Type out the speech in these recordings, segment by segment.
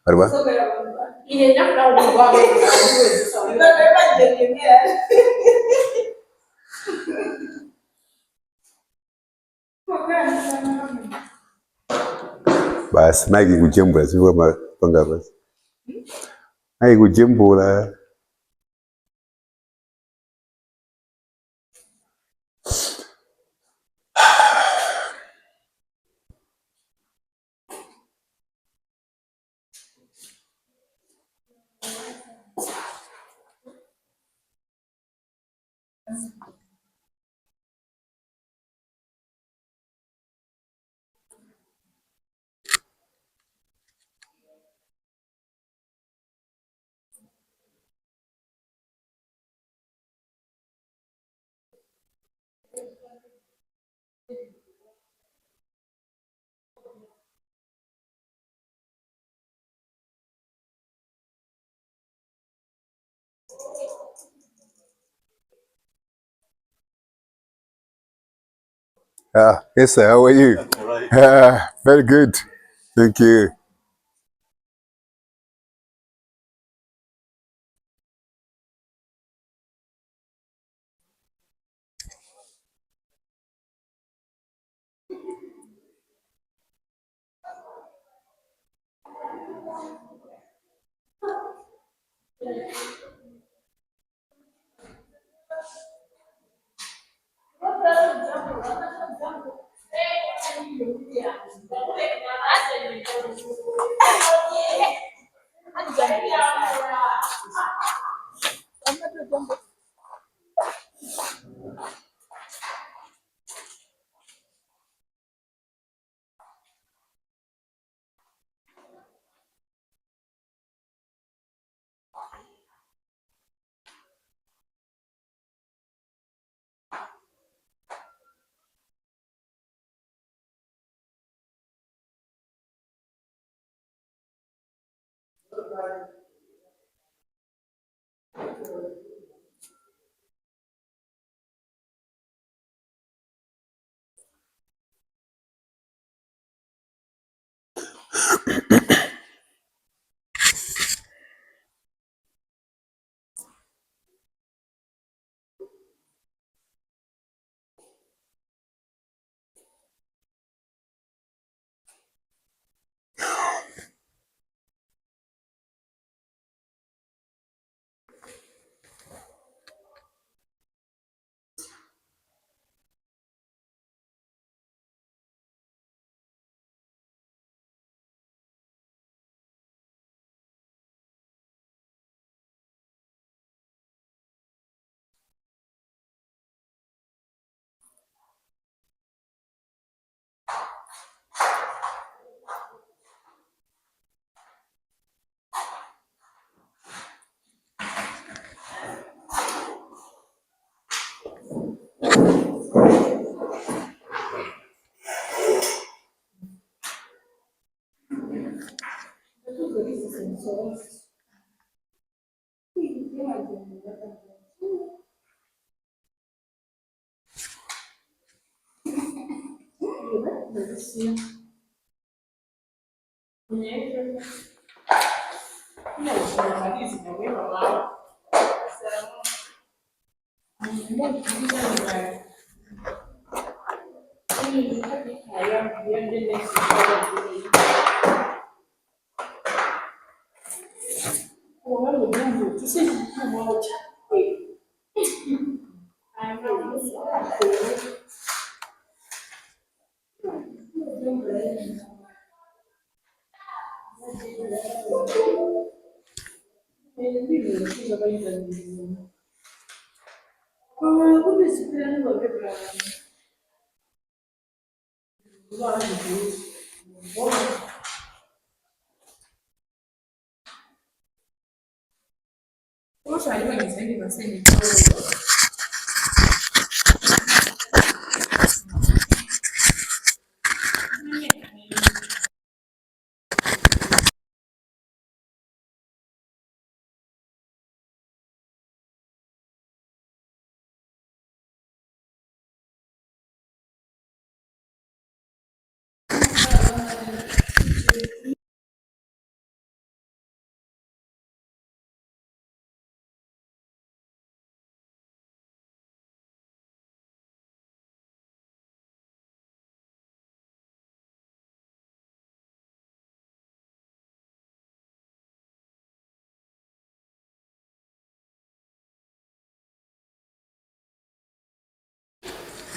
Arba? Basi nagi kujembula sio mapanga basi. Nagi kujembula. Yes sir, how are you? Very good. Thank you.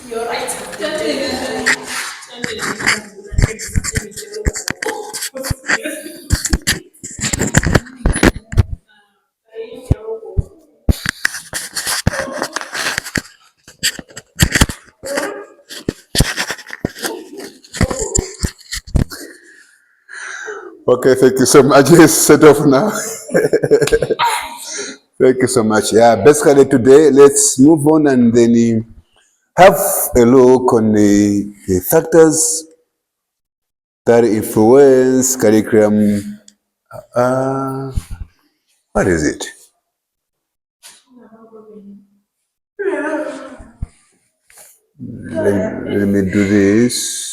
You're right. Okay, thank you so much. Let's set off now. Thank you so much. Yeah, basically today, let's move on and then have a look on the factors that influence curriculum. Uh, what is it? Let me do this.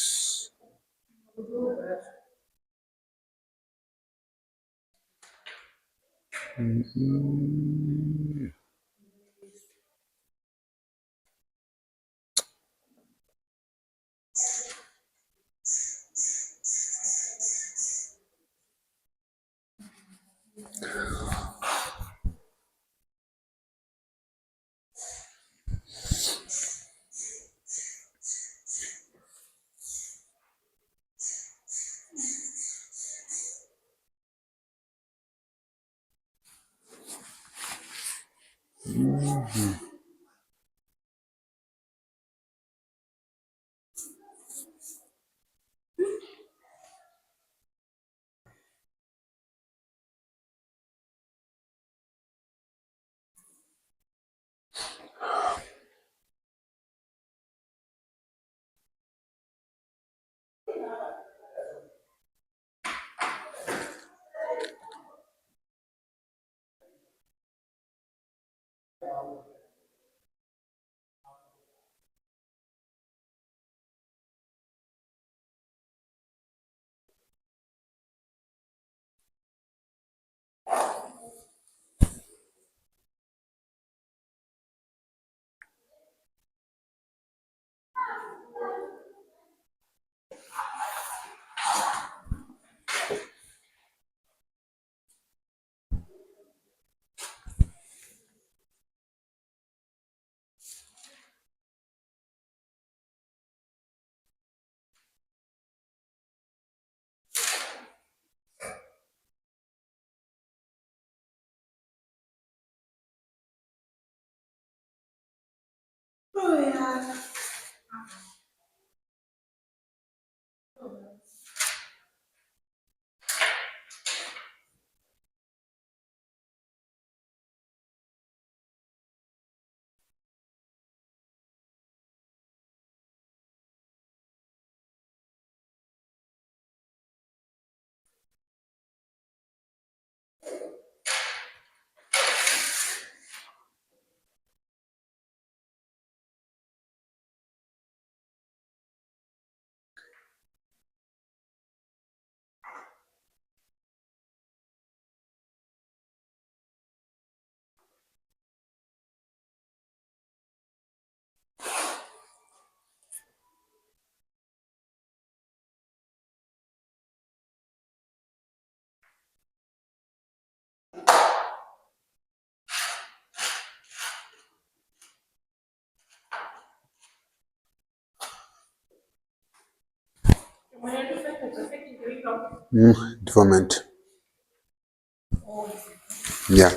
Development. Yeah.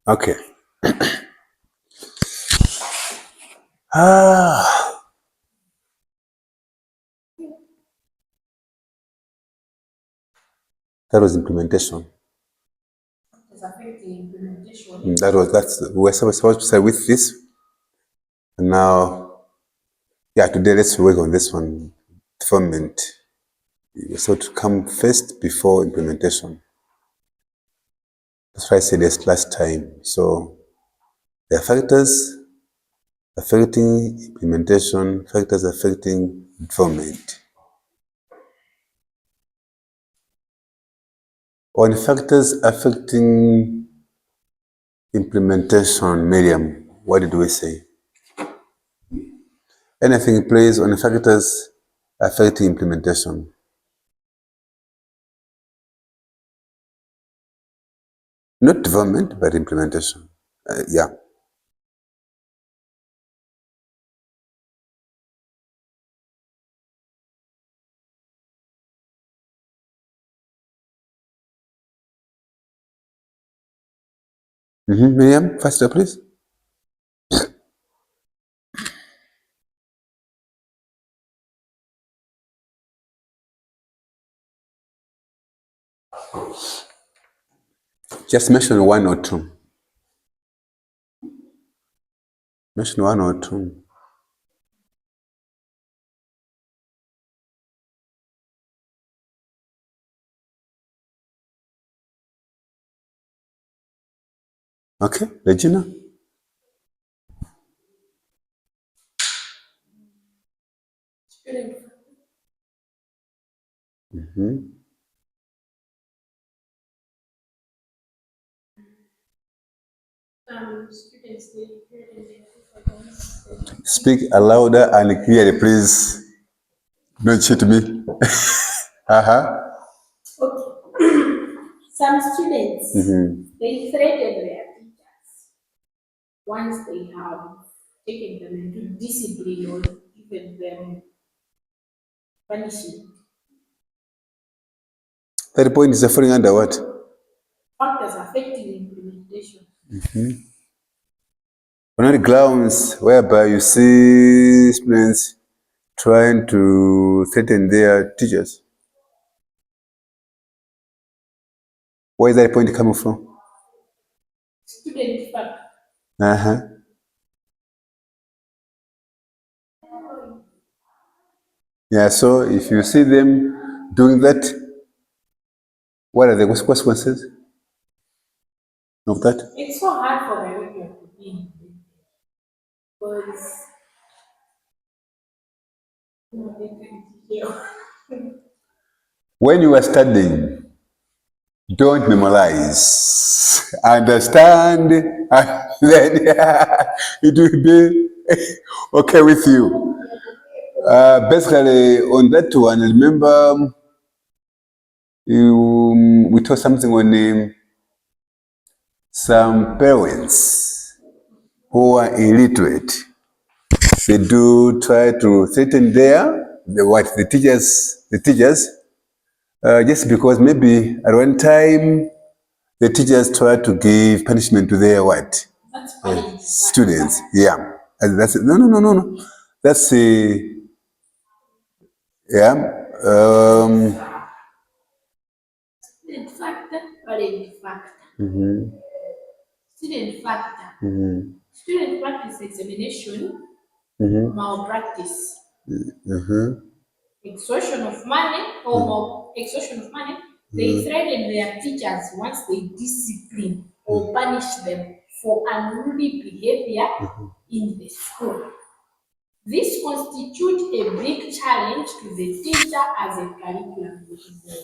Okay. Ah, that was implementation. That's we're supposed to say with this. And now, yeah, today let's work on this one. Development. So to come first before implementation. That's why I said this last time. So there are factors affecting implementation, factors affecting development. On factors affecting implementation, Miriam, what did we say? Anything plays on factors affecting implementation. Not development, but implementation. Yeah. Miriam, faster, please. Just mention one or two. Mention one or two. Okay, Regina? Speak louder and clearly, please. Don't cheat me. Uh-huh. Some students, they threaten their teachers once they have taken them into discipline or given them punishment. That point is falling under what? Factors affecting implementation. On any grounds whereby you see students trying to threaten their teachers. Where is that point coming from? Student factor. Uh-huh. Yeah, so if you see them doing that, what are the consequences of that? It's so hard for the regular to be in because they can hear. When you are studying, don't memorize. Understand, and then it will be okay with you. Basically, on that one, I remember we taught something on some parents who are illiterate. They do try to threaten the teachers, just because maybe at one time the teachers try to give punishment to their what? Students. Yeah. And that's no. That's yeah. Student factor, parent factor. Student factor. Student practice examination, malpractice, extortion of money, extortion of money. They threaten their teachers once they discipline or punish them for unruly behavior in the school. This constitutes a big challenge to the teacher as a curriculum coordinator.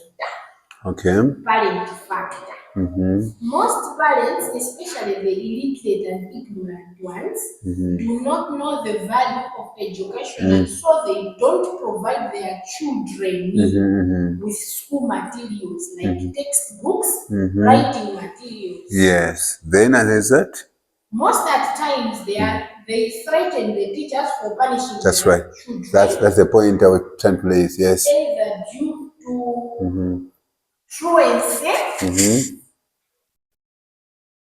Okay. Parent factor. Most parents, especially the illiterate and ignorant ones, do not know the value of education, and so they don't provide their children with school materials like textbooks, writing materials. Yes. Then as that. Most at times they threaten the teachers for punishing That's their right. children. That's the point I was trying to raise. Yes. Either due to truancy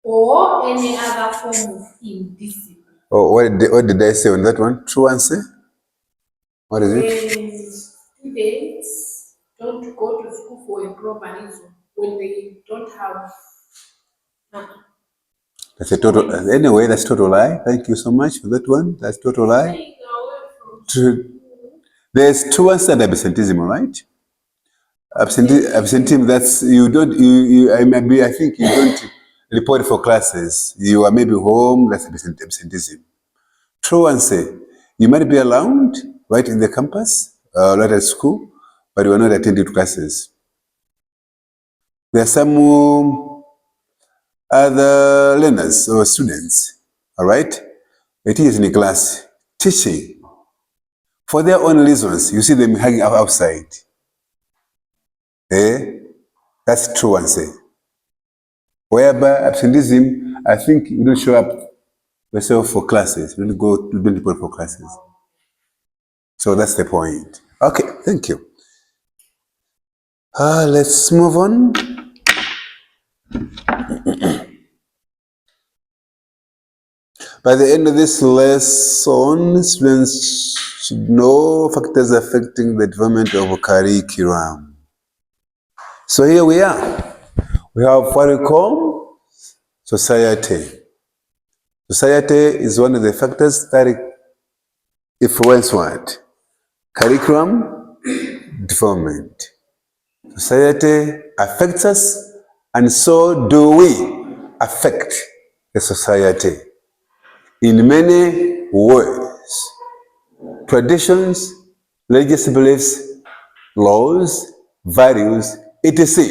or any other form of indiscipline. Oh, what did I say on that one? Truancy? What is it? When students don't go to school for a proper reason, when they don't have That's a total. Anyway, that's total lie. Thank you so much for that one. That's total lie. staying away from There's truancy and absenteeism, right? Absenteeism. That's you don't. I think you don't report for classes. You are maybe home. That's absenteeism. Truancy. You might be around, right in the campus, right at school, but you are not attending classes. There are some other learners or students, all right? The teachers in the class teaching for their own reasons. You see them hanging out outside. That's truancy. whereby absenteeism, I think you don't show up yourself for classes. You don't report for classes. So that's the point. Okay, thank you. Let's move on. By the end of this lesson, students should know factors affecting the development of a curriculum. So here we are. We have what we call society. Society is one of the factors that influence what? Curriculum development. Society affects us, and so do we affect the society in many ways. Traditions, religious beliefs, laws, values, etc.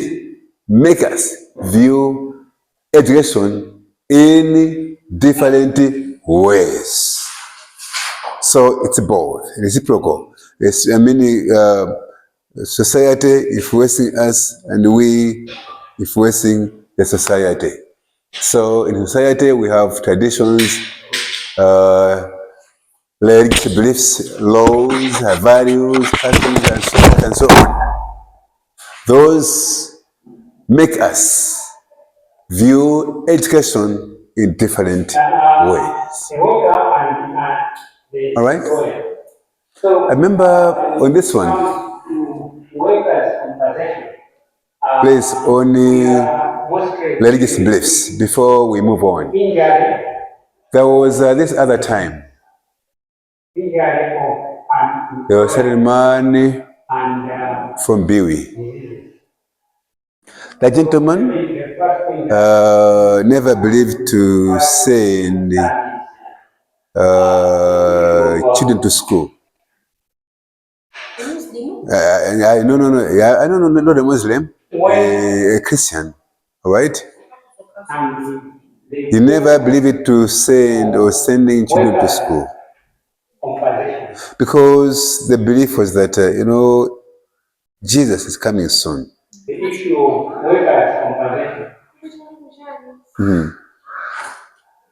make us view education in different ways. So it's both, reciprocal. Society influencing us and we influencing the society. So in society we have traditions, religious beliefs, laws, values, customs, and so on and so on. Those make us view education in different ways. All right? I remember on this one, please, only religious beliefs before we move on. There was this other time. There was a certain man from Biwi. The gentleman never believed to send children to school. No. Yeah, I don't know, not a Muslim, a Christian. All right? He never believed to send or sending children to school. Because the belief was that, Jesus is coming soon. The issue of workers' compensation.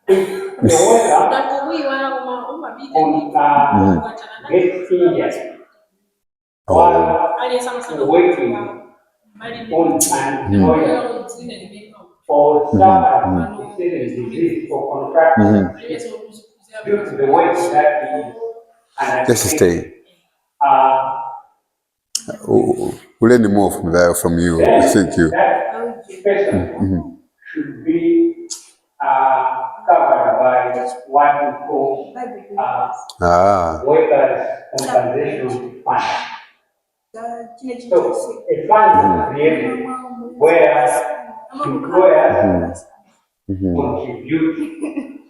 If the worker gets injured while working on an employer or suffers a certain disease or contract due to the work that he is undertaking. Let's stay. We'll let me move from you. Thank you. That person should be covered by what we call workers' compensation fund. So a fund is created where employers contribute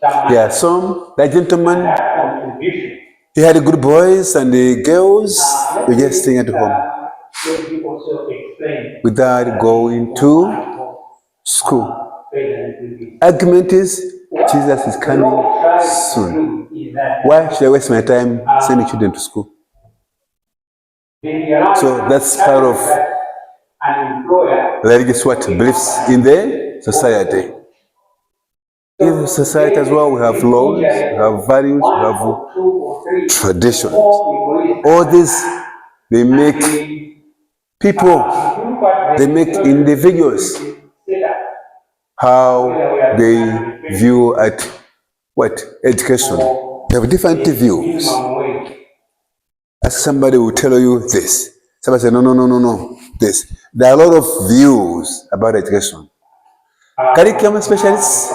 some money. Yeah, so that gentleman, that contribution, he had good boys and the girls were just staying at home without going to school. Argument is Jesus is coming soon. Why should I waste my time sending children to school? So that's part of religious what beliefs in the society. In the society as well, we have laws, we have values, we have traditions. All these, they make people, they make individuals how they view at what? Education. They have different views. As somebody will tell you this. Somebody say, no, this. There are a lot of views about education. Curriculum specialists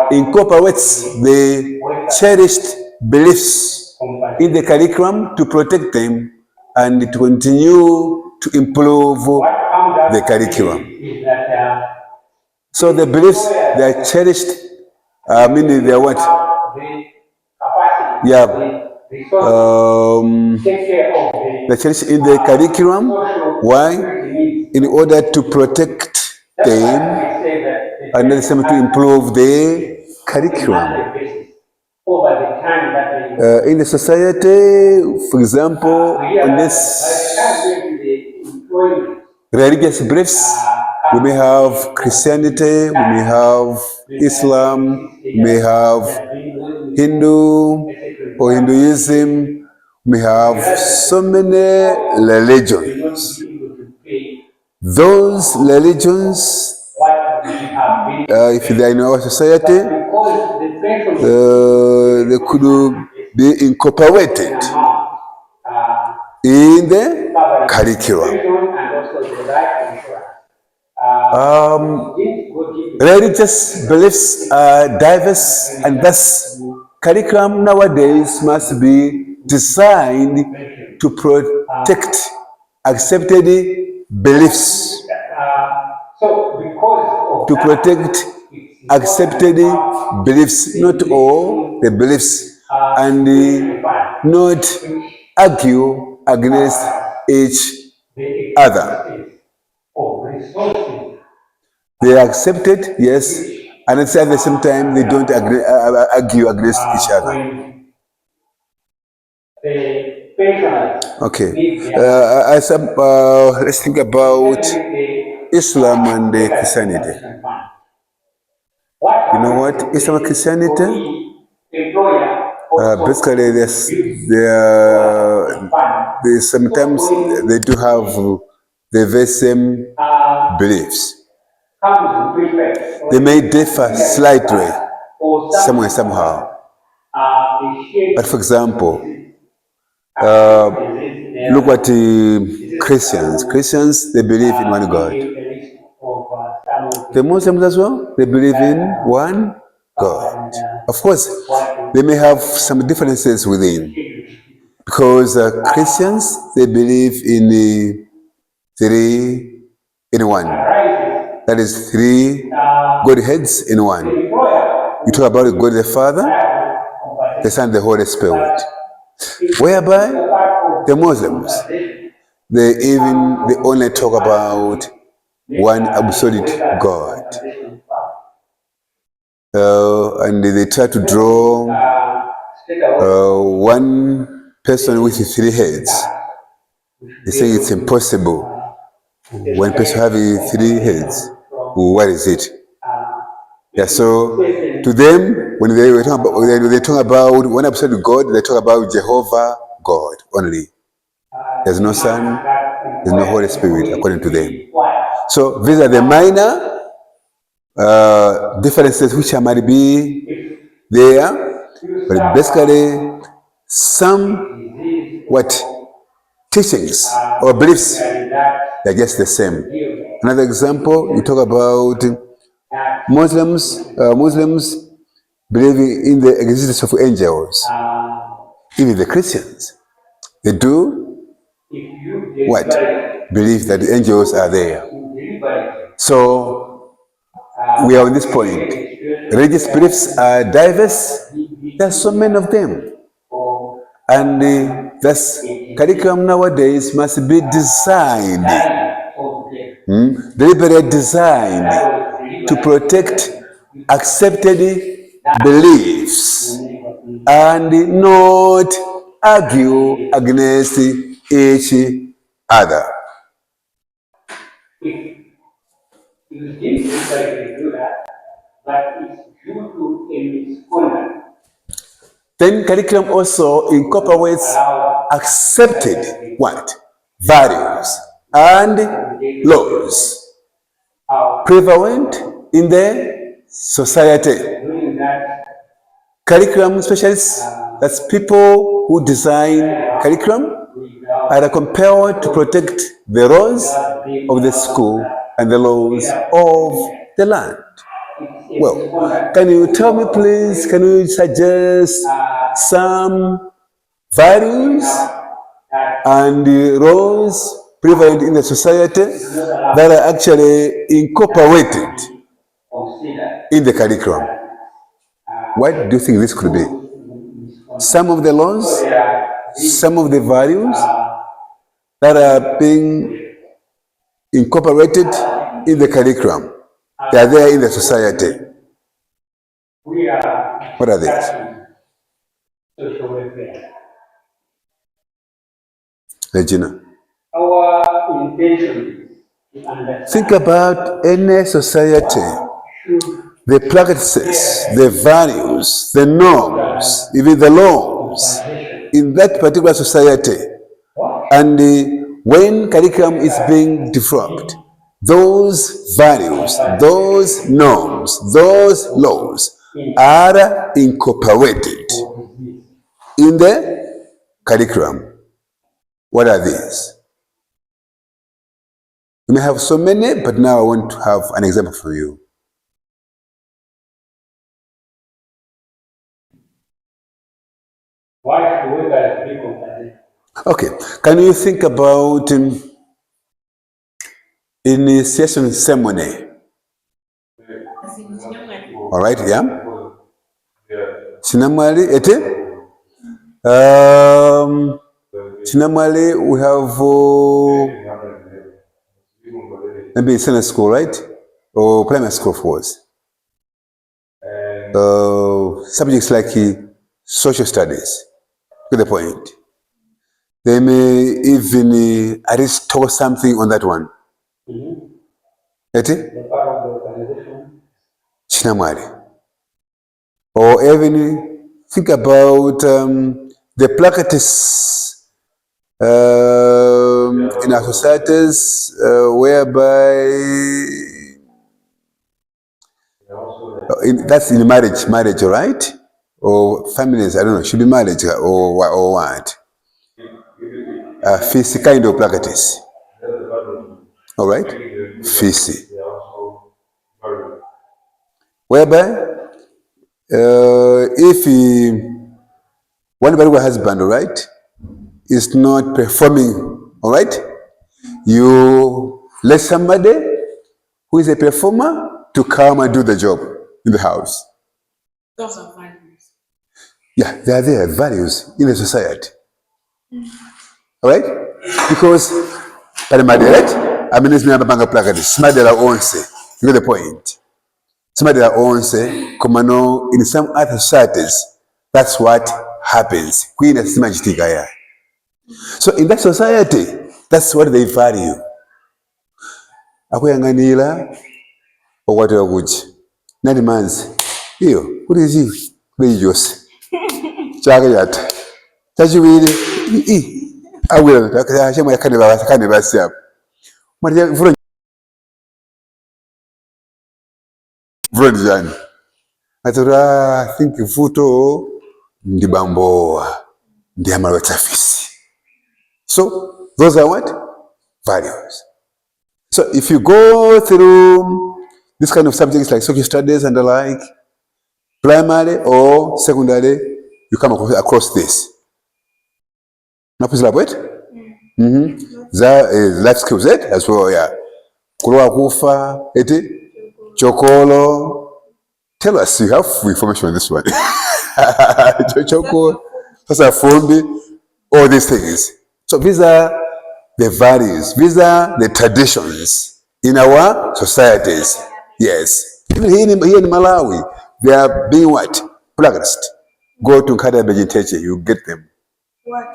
incorporates the cherished beliefs in the curriculum to protect them and to continue to improve the curriculum. So the beliefs, they are cherished, meaning they are what? Yeah. They're cherished in the curriculum. Why? In order to protect them and then to improve the curriculum. In the society, for example, on this religious beliefs, We may have Christianity, we may have Islam, we may have Hindu or Hinduism, we have so many religions. Those religions, if they are in our society, they could be incorporated in the curriculum. Religious beliefs are diverse, and thus curriculum nowadays must be designed to protect accepted beliefs, not all the beliefs, and not argue against each other. They are accepted, yes, and at the same time they don't argue against each other. Okay. Let's think about Islam and Christianity. You know what? Islam and Christianity, basically, sometimes they do have the very same beliefs. They may differ slightly, somewhere, somehow. But for example, look at Christians. Christians, they believe in one God. The Muslims as well, they believe in one God. Of course, they may have some differences within. Because Christians, they believe in three in one. That is three Godheads in one. You talk about God the Father, the Son, the Holy Spirit. Whereby the Muslims, they only talk about one absolute God. And they try to draw one person with three heads. They say it's impossible. One person having three heads. What is it? Yeah, so to them, when they talk about one absolute God, they talk about Jehovah God only. There's no Son, there's no Holy Spirit, according to them. So these are the minor differences which might be there, but basically some teachings or beliefs, they're just the same. Another example, you talk about Muslims believing in the existence of angels. Even the Christians, they do believe that the angels are there. So we are on this point. Religious beliefs are diverse. There are so many of them. And thus, curriculum nowadays must be designed, deliberately designed to protect accepted beliefs and not argue against each other. You didn't deliberately do that, but it's due to a misconduct. Then curriculum also incorporates accepted values and laws prevalent in the society. Curriculum specialists, that's people who design curriculum, are compelled to protect the laws of the school and the laws of the land. Well, can you tell me, please, can you suggest some values and laws prevalent in the society that are actually incorporated in the curriculum? What do you think this could be? Some of the laws, some of the values that are being incorporated in the curriculum, they are there in the society. What are these? Regina. Our intention Think about any society, the practices, the values, the norms, even the laws in that particular society. And when curriculum is being developed, those values, those norms, those laws are incorporated in the curriculum. What are these? We may have so many, but now I want to have an example for you. Okay, can you think about initiation ceremony? All right, yeah. Sinamwali, ete? Sinamwali, we have maybe senior school, right? Or primary school for us. Subjects like social studies, to the point. They may even at least talk something on that one. Eti? Chinamwali. Or even think about the practice in our societies whereby that's in marriage, right? Or families, I don't know, should be marriage or what? Fisi kind of practice. All right? Fisi. Whereby, if one particular husband, all right, is not performing, all right, you let somebody who is a performer to come and do the job in the house. Those are values. Yeah, they are there, values in the society. All right? Because, pale maderet, aminis minabanga practice, smadela onse, you get the point. Smadela onse, komano, in some other societies, that's what happens. Queen is majitigaya. So in that society, that's what they value. Akuyanganira, or what are good. Nani manzi. Iyo, what is it? Very just. Chagayat. Tajiwiri. I will. I shall my cannibal sap. Maria Vronjan. I thought, I think Futo ndi bamboa. Ndi amalweta fisi. So, those are what? Values. So, if you go through this kind of subjects like social studies and the like, primary or secondary, you come across this. Napuzila bwet? Life skills, as well, yeah. Kulowa kufa, eti? Chokolo. Tell us, you have information on this one. Chokolo, sasa fumbi, all these things. So these are the values, these are the traditions in our societies. Yes. Even here in Malawi, they are being what? Practiced. Go to Nkada Vegetation, you get them. What?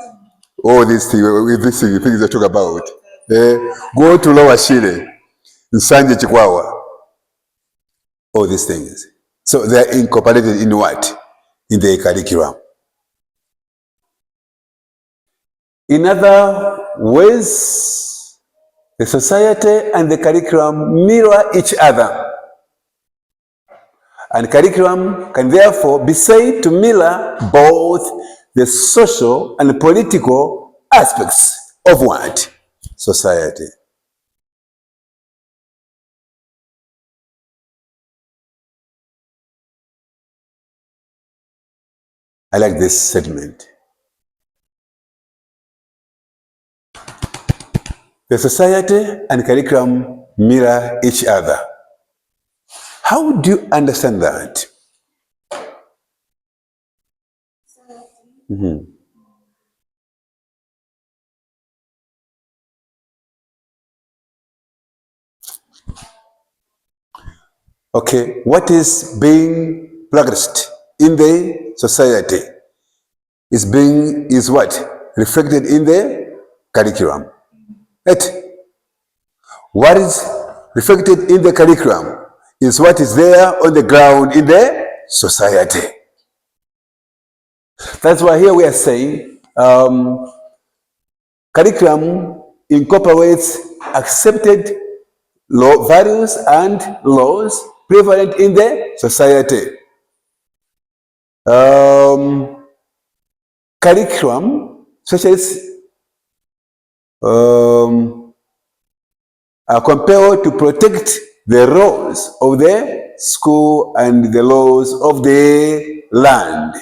All these things I talk about. Go to Lower Shire, Nsanje Chikwawa. All these things. So they are incorporated in what? In the curriculum. In other ways, the society and the curriculum mirror each other. And curriculum can therefore be said to mirror both the social and political aspects of what? Society. I like this statement. The society and curriculum mirror each other. How do you understand that? Okay, what is being practiced in the society is what? Reflected in the curriculum. Right? What is reflected in the curriculum is what is there on the ground in the society. That's why here we are saying curriculum incorporates accepted values and laws prevalent in the society. Curriculum, such as are compelled to protect the laws of the school and the laws of the land.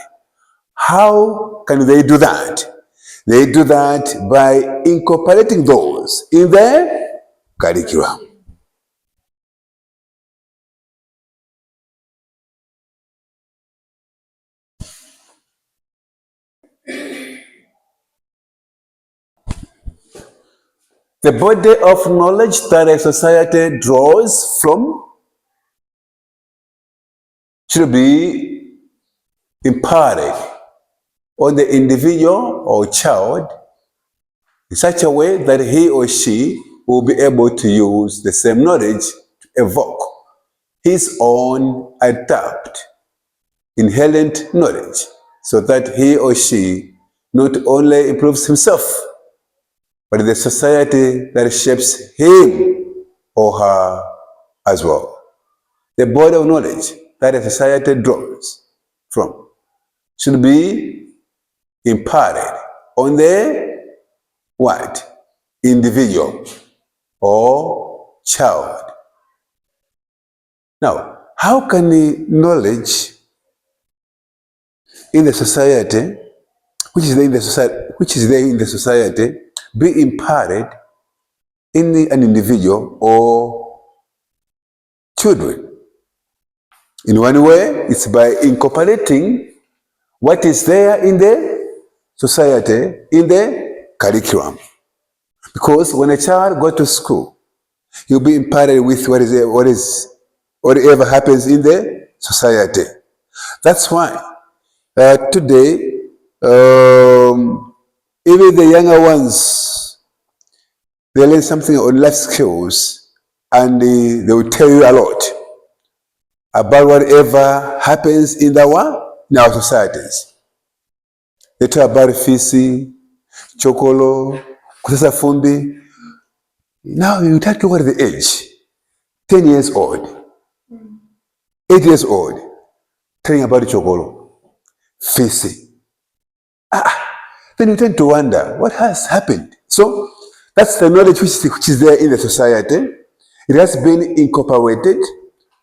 How can they do that? They do that by incorporating those in the curriculum. The body of knowledge that a society draws from should be imparted on the individual or child in such a way that he or she will be able to use the same knowledge to evoke his own adapt inherent knowledge, so that he or she not only improves himself, but the society that shapes him or her as well. The body of knowledge that a society draws from should be imparted on the what? Individual or child. Now, how can the knowledge in the society, which is there in the society, be imparted in an individual or children? In one way, it's by incorporating what is there in the society in the curriculum. Because when a child goes to school, he'll be imparted with whatever happens in the society. That's why today, even the younger ones, they learn something on life skills, and they will tell you a lot about whatever happens in our societies. They talk about fisi, chokolo, kusasa fumbi. Now you talk over the age, 10 years old, 8 years old, telling about chokolo, fisi. Then you tend to wonder, what has happened? So that's the knowledge which is there in the society. It has been incorporated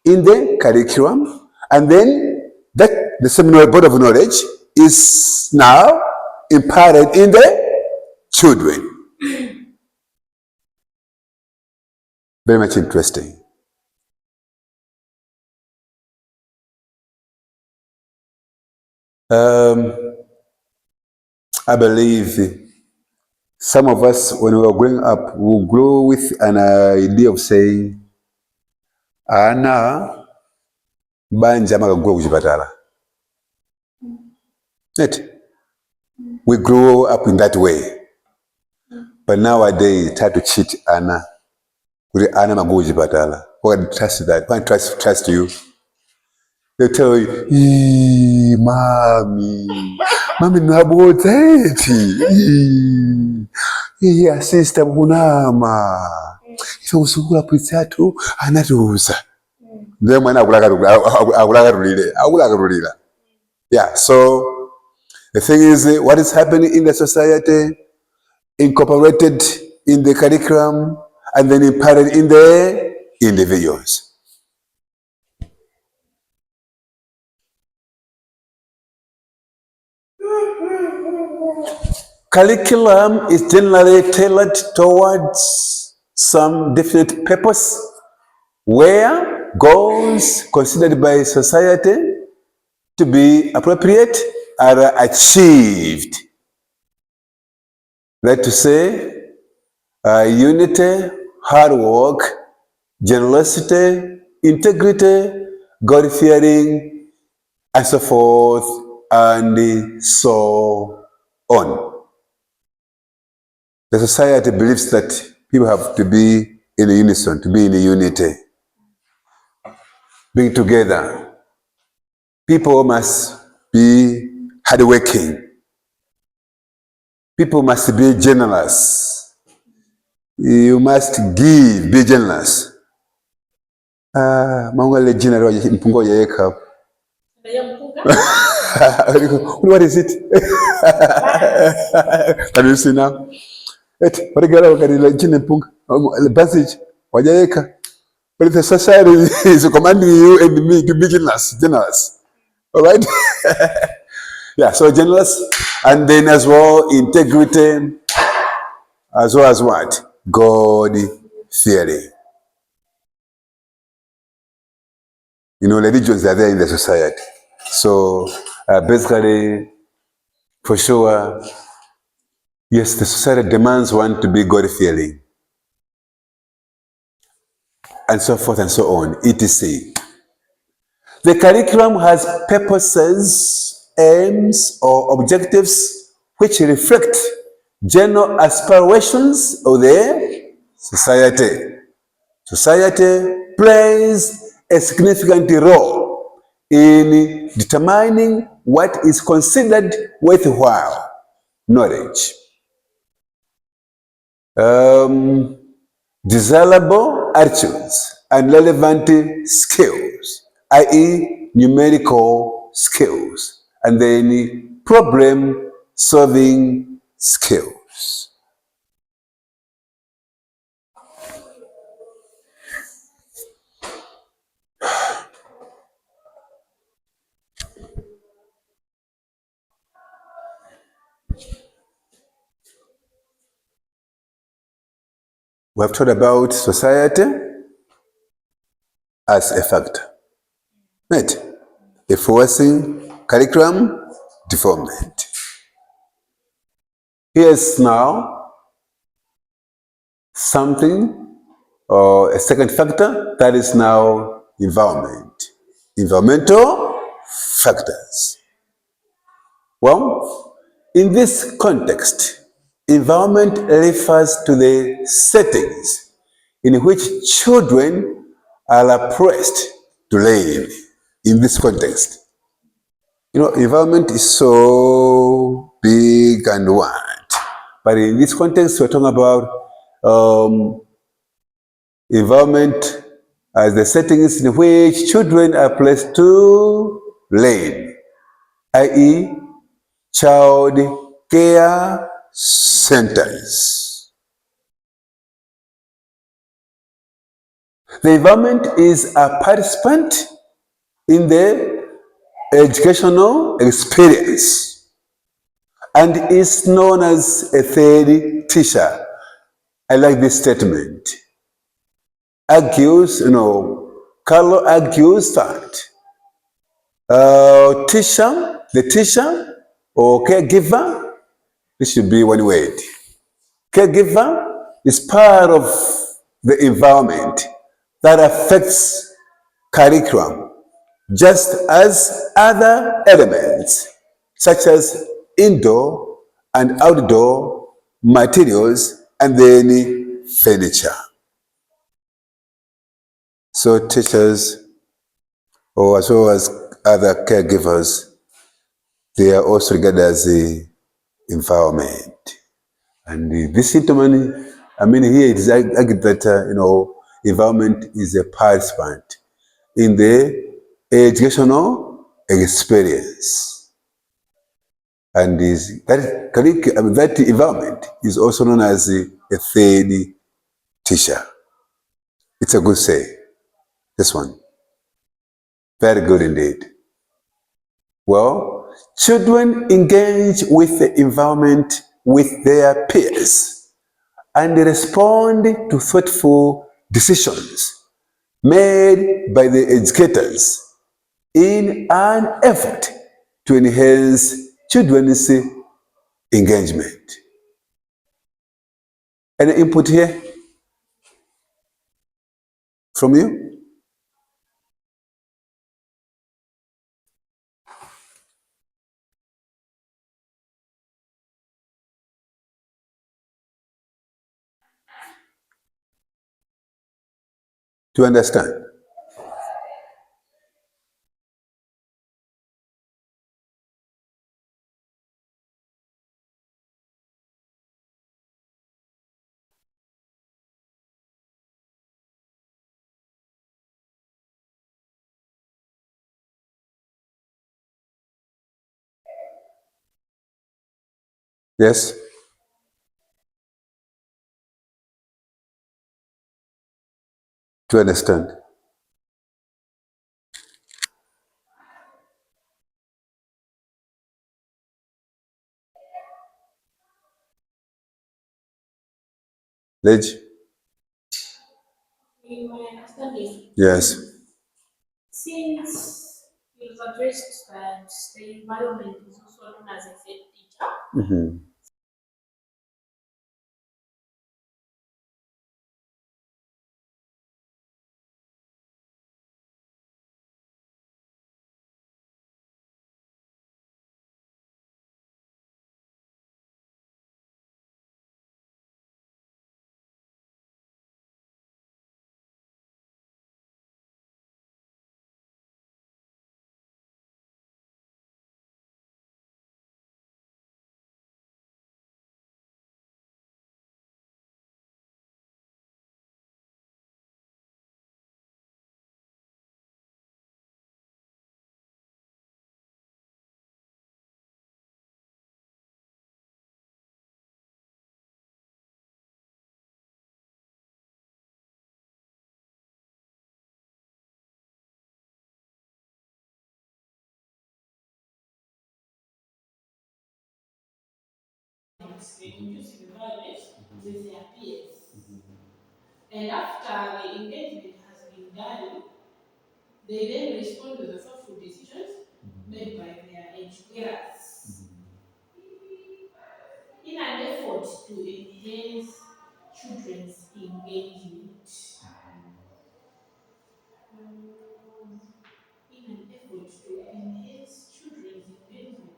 in the curriculum, and then the same body of knowledge is now imparted in the children. Very much interesting. I believe some of us, when we were growing up, will grow with an idea of saying, ana banja makagula kuchipatala. We grew up in that way. But nowadays, it's hard to cheat ana. Ana magula kuchipatala. Who can trust that? Who can trust you? They tell you, mami nabota eti. Iya sister kunama. Ife usukula pitsatu anatuza. Then mwana akulaka. Yeah, so the thing is, what is happening in the society, incorporated in the curriculum, and then imparted in the individuals. Curriculum is generally tailored towards some definite purpose, where goals considered by society to be appropriate are achieved. That to say, unity, hard work, generosity, integrity, God-fearing, and so forth, and so on. The society believes that people have to be in unison, to be in unity, being together. People must be hardworking. People must be generous. You must give, be generous. Mangu ale jina leo mpungo yaweka hapo. What is it? Can you see now? What jina mpunga? Passage wajaweka. But the society is commanding you and me to be generous. All right? Yeah, so generous. And then as well, integrity. As well as what? God fearing. You know, religions are there in the society. So basically, for sure, yes, the society demands one to be God fearing. And so forth and so on, etc. The curriculum has purposes, aims, or objectives which reflect general aspirations of the society. Society plays a significant role in determining what is considered worthwhile knowledge, desirable attitudes, and relevant skills, i.e. numerical skills, and then problem solving skills. We have talked about society as a factor, right? Influencing curriculum development. Here's now something or a second factor that is now environment. Environmental factors. Well, in this context, environment refers to the settings in which children are pressed to learn. In this context, you know, environment is so big and wide, but in this context, we're talking about environment as the settings in which children are placed to learn, i.e., child care centers. The environment is a participant in the educational experience and is known as a third teacher. I like this statement. Carlo argues that the teacher or caregiver, this should be one word. Caregiver is part of the environment that affects curriculum, just as other elements, such as indoor and outdoor materials and then furniture. So teachers, or as well as other caregivers, they are also regarded as the environment. And this gentleman, here it is argued that, environment is a participant in the educational experience. And that environment is also known as a third teacher. It's a good say, this one. Very good indeed. Well, children engage with the environment with their peers and respond to thoughtful decisions made by the educators in an effort to enhance children's engagement. Any input here from you? To understand. Yes? To understand. Ledge? In my understanding, Yes. since you've addressed that the environment is also known as a head teacher, Mm-hmm. they induce environment with their peers. And after the engagement has been done, they then respond to the thoughtful decisions made by their educators in an effort to enhance children's engagement. In an effort to enhance children's engagement.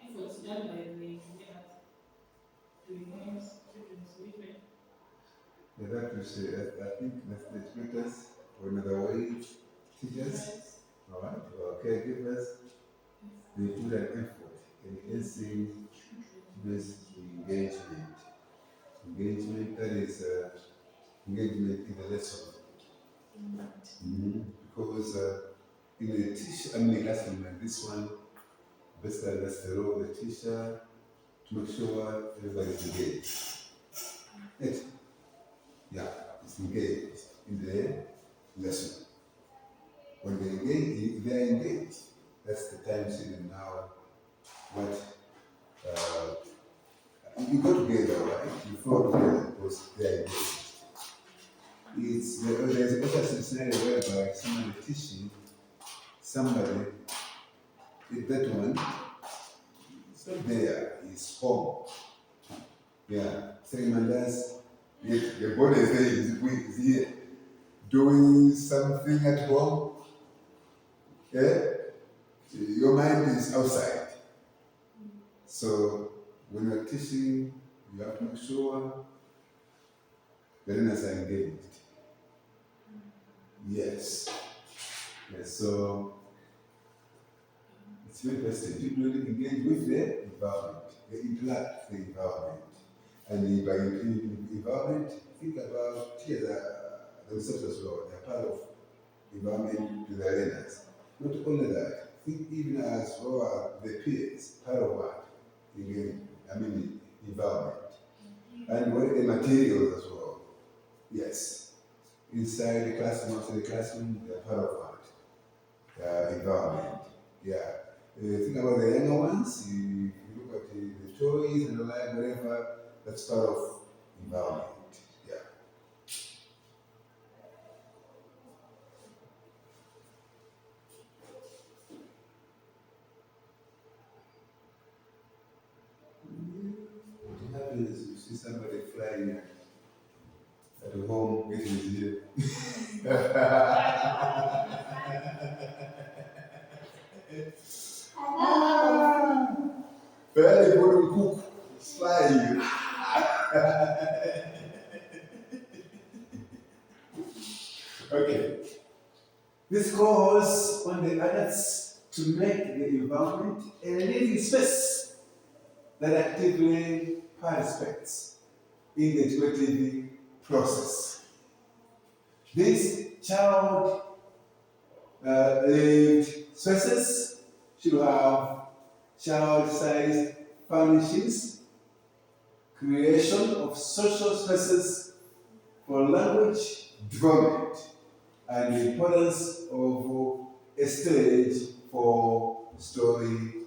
Efforts done by the educators to enhance children's engagement. Yeah, that you say, I think that's the educators, or in other words, teachers, Yes. all right, or caregivers, they put an effort in enhancing children's engagement. Engagement, that is engagement in the lesson. Because in a teacher, I mean, a classroom like this one, basically that's the role of the teacher to make sure everybody is engaged. It, yeah, it's engaged in the lesson. When they engage, they are engaged. That's the time signal now. What you go together, right? You flow together because they are engaged. There's also a scenario whereby somebody teaching somebody, if that one is not there, is home. Yeah, saying mandas, the body is there, is here doing something at home. Yeah, your mind is outside. So when you're teaching, you have to make sure the learners are engaged. Yes. Yes. So it's very interesting. You really engage with the environment. They interact with the environment. And by environment, think about teachers themselves as well. They're part of environment to the learners. Not only that, think even as well as the peers, part of what? Again, I mean, environment. And what the materials as well. Yes. Inside the classroom, outside the classroom, they're part of what? Environment. Yeah. Think about the younger ones, you look at the toys and the like, whatever, that's part of environment. Yeah. What happens if you see somebody flying at home, getting his here? Very good. Okay. This calls on the adults to make the environment a living space that actively participates in the educative process. These child-lived spaces should have child-sized furnishings, creation of social spaces for language development, and the importance of a stage for storytelling.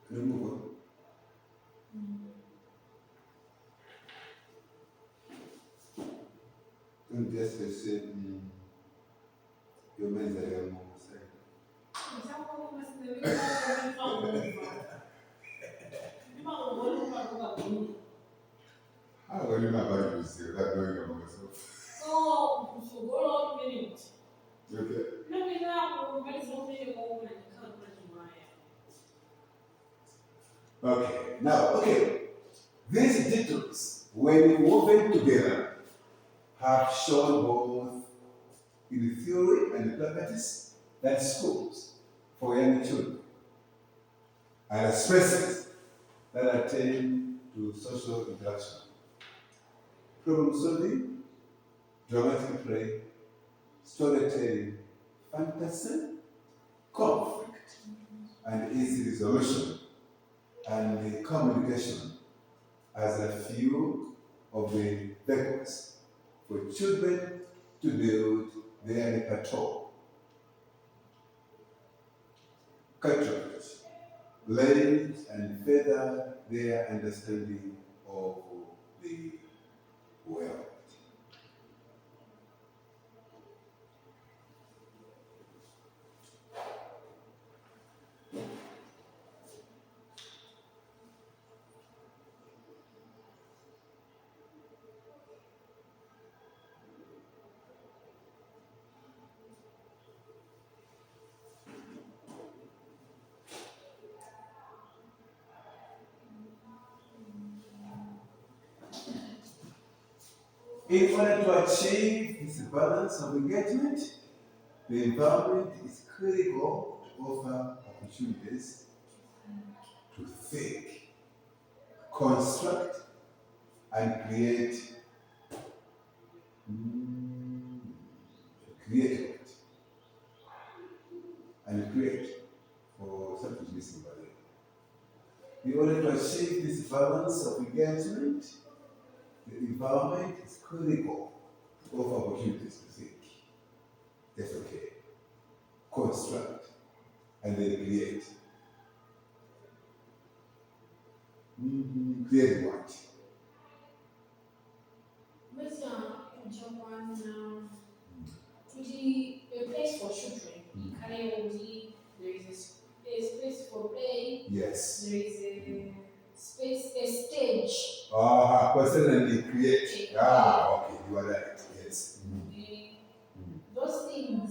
Can we move on? Don't just say, your men's are your mom. How will you know about this without knowing about yourself? Oh, so go on minute. Okay. No, we know what is happening over and you can't Okay, now, okay. These details, when woven together, have shown both in the theory and the practice that schools for young children are spaces that attend to social interaction, problem solving, dramatic play, storytelling, fantasy, conflict, and easy resolution, and the communication as a few of the vehicles for children to build their repertoire, cultivate, learn, and further their understanding of the world. In order to achieve this balance of engagement, the environment is critical to offer opportunities to think, construct, and create, create for something missing by the In order to achieve this balance of engagement, the environment is critical to offer opportunities to think, educate, construct, and then create. Create what? A place for children. There is a space for play. Yes. There is a space, a stage. Personally create. Okay, you are right. Yes. Those things,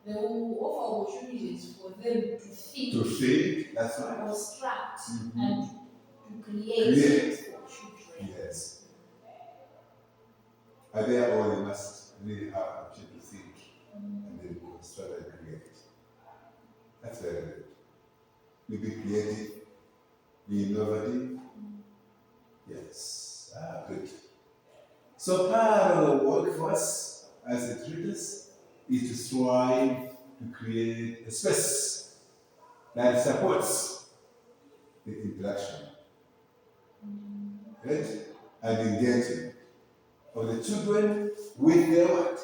they will offer opportunities for them to think. To think, that's right. Construct and to create for children. Yes. And therefore, they must really have an option to think and then construct and create. That's very good. Be creative, be innovative. Yes. Good. So part of the work for us as educators is to strive to create a space that supports the interaction, right? And engagement of the children with their what?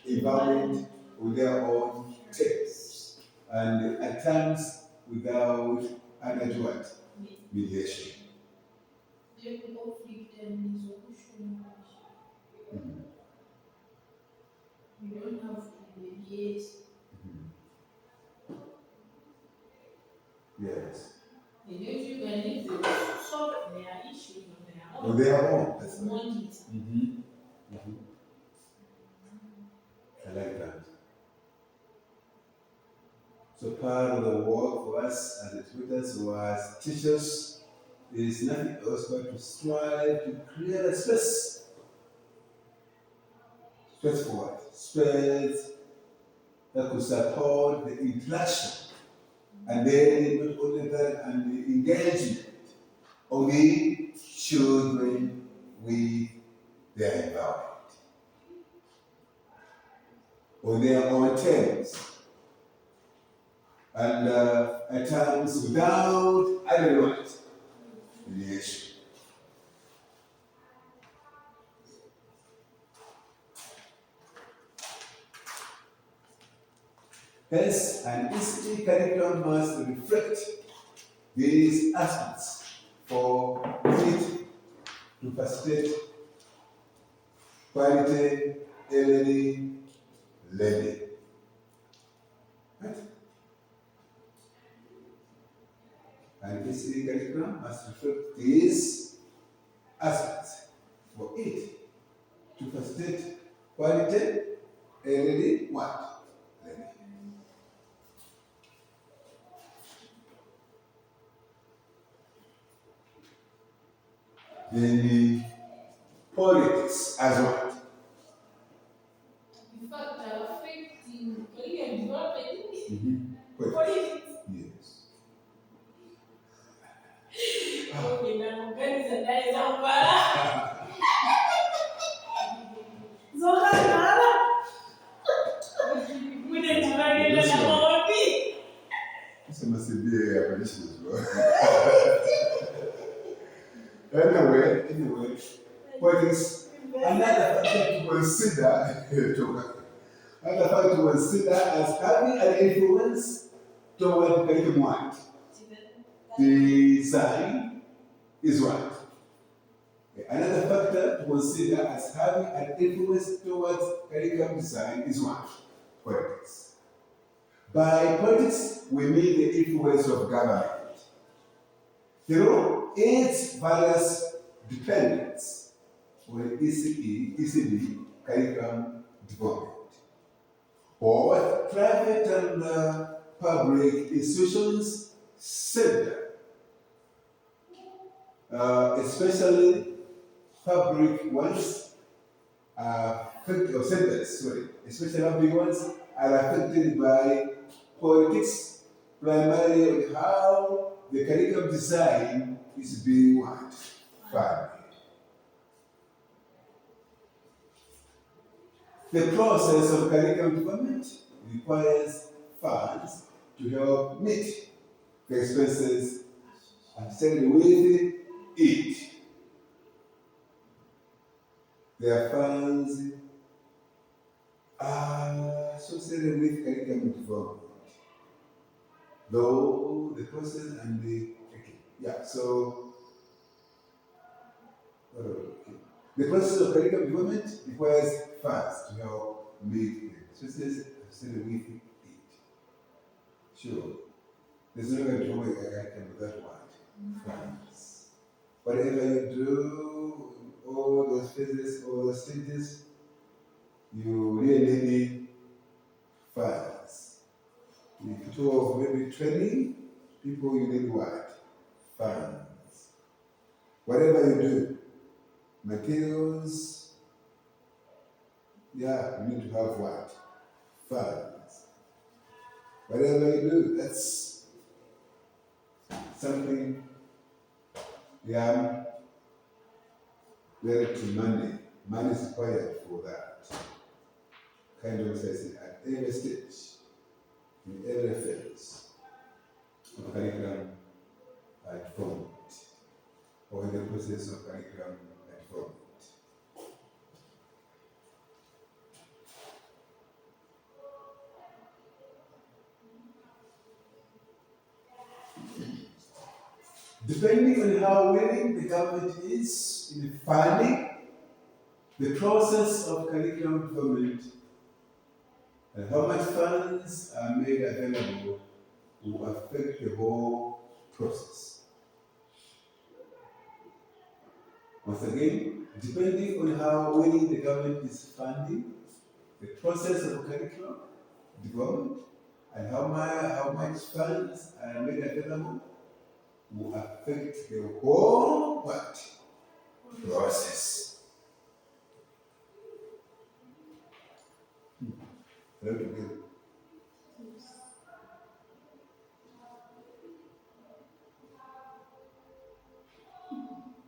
Environment, with their own tastes, and at times without under what? Mediation. Conflict and resolution. You don't have to mediate. Yes. The you can leave them to solve their issues on their own. On their own, that's right. I like So part of the work for us as educators was teachers is nothing else but to strive to create a space. Space for what? Space that could support the interaction. And then not only that, and the engagement of the children with their environment on their own terms. And at times without, I don't know what, mediation. Hence, an ECE curriculum must reflect these aspects for it to facilitate quality early learning. Right? An ECE curriculum must reflect these aspects for it to facilitate quality early what? Learning. Then the politics as what? In fact, affecting career development. Politics. Yes. Okay, now guys, that is our para. Zohara. We didn't have This a one. lot. This must be a apparition as well. Anyway, politics. Another factor to consider, another factor to consider as having an influence toward curriculum what? Design is what? Another factor to consider as having an influence towards curriculum design is what? Politics. By politics, we mean the influence of government through its various dependents on ECD curriculum development, or what private and public institutions center, especially public ones or centers, especially public ones are affected by politics, primarily on how the curriculum design is being what? Funded. The process of curriculum development requires funds to help meet the expenses associated with it. Their funds are associated with curriculum development. Though the process and so the process of curriculum development requires funds to help meet the expenses associated with it. Sure. There's no going to work a curriculum without what? Funds. Whatever you do, all those phases, all those stages, you really need funds. If you talk of maybe training people, you need what? Funds. Whatever you do, materials, you need to have what? Funds. Whatever you do, that's something, related to money. Money is required for that kind of assessment at every stage, in every phase of curriculum development, or in the process of curriculum development. Depending on how willing the government is in funding the process of curriculum development and how much funds are made available will affect the whole process. Once again, depending on how willing the government is funding the process of curriculum development and how much funds are made available will affect the whole process. Hello together.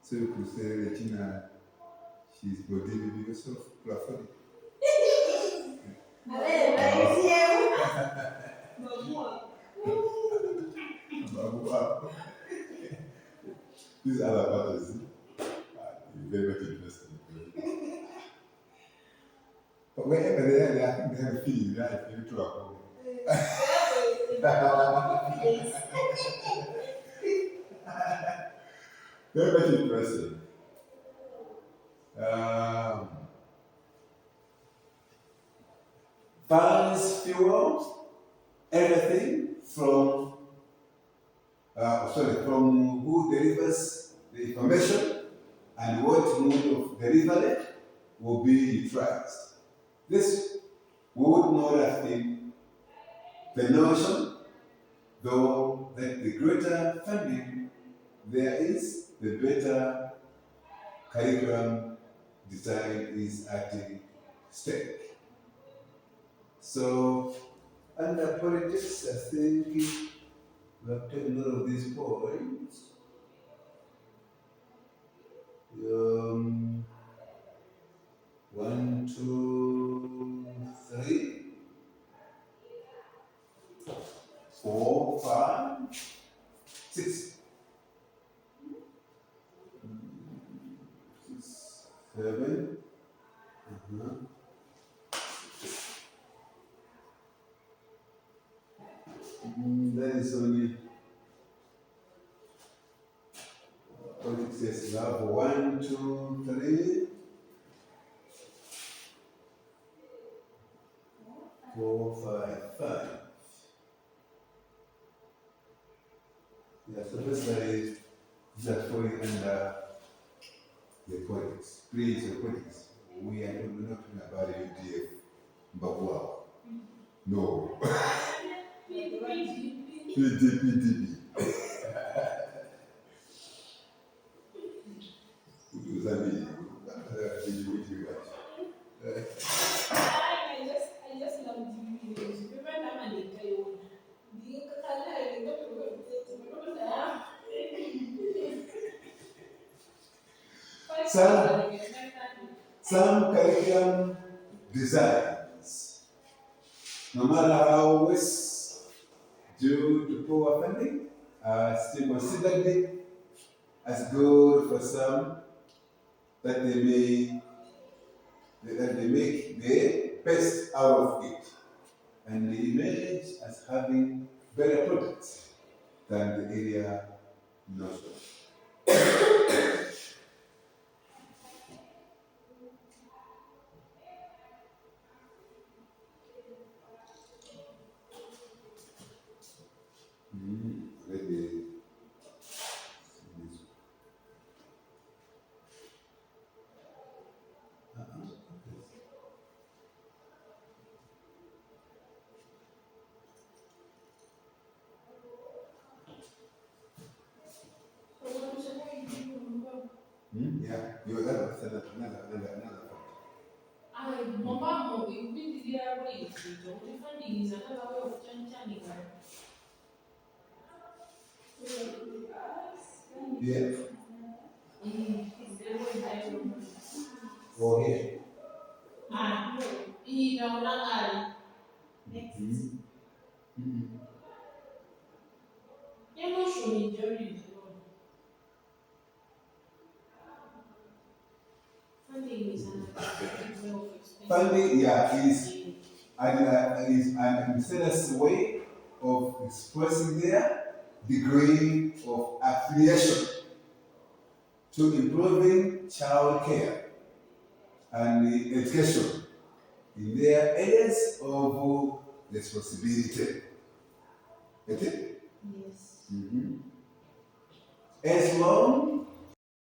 So you could say Regina, she's body because of plafond. These other matters, very much interesting. But wherever they are, I think they have a feeling that if you two are home. Very much interesting. Um, Funds, fuel, everything from from who delivers the information and what mode of delivery will be utilized. This would not have been the notion, though that the greater funding there is, the better curriculum design is at stake. So, under politics, I think we have taken note of these points. One, two, three, 4, 5, 6, 7. That is only what it says. You have 1, 2, 3, 4, 5, 5. Yeah, so basically, just falling under the politics. Please, the politics. We are not talking about UDF, but wow. No. PDP. What does that mean? I just love the Some curriculum designs, no matter how it's due to poor funding, are still considered as good for some that they make the best out of it, and they emerge as having better products than the area not of. Let me yeah, you have another Mama, we did the other way. The funding is another way of chanting. yeah. Oh, here. Funding, yeah, is an administrative way of expressing their degree of affiliation to improving child care and education in their areas of responsibility. Get it? Yes. As long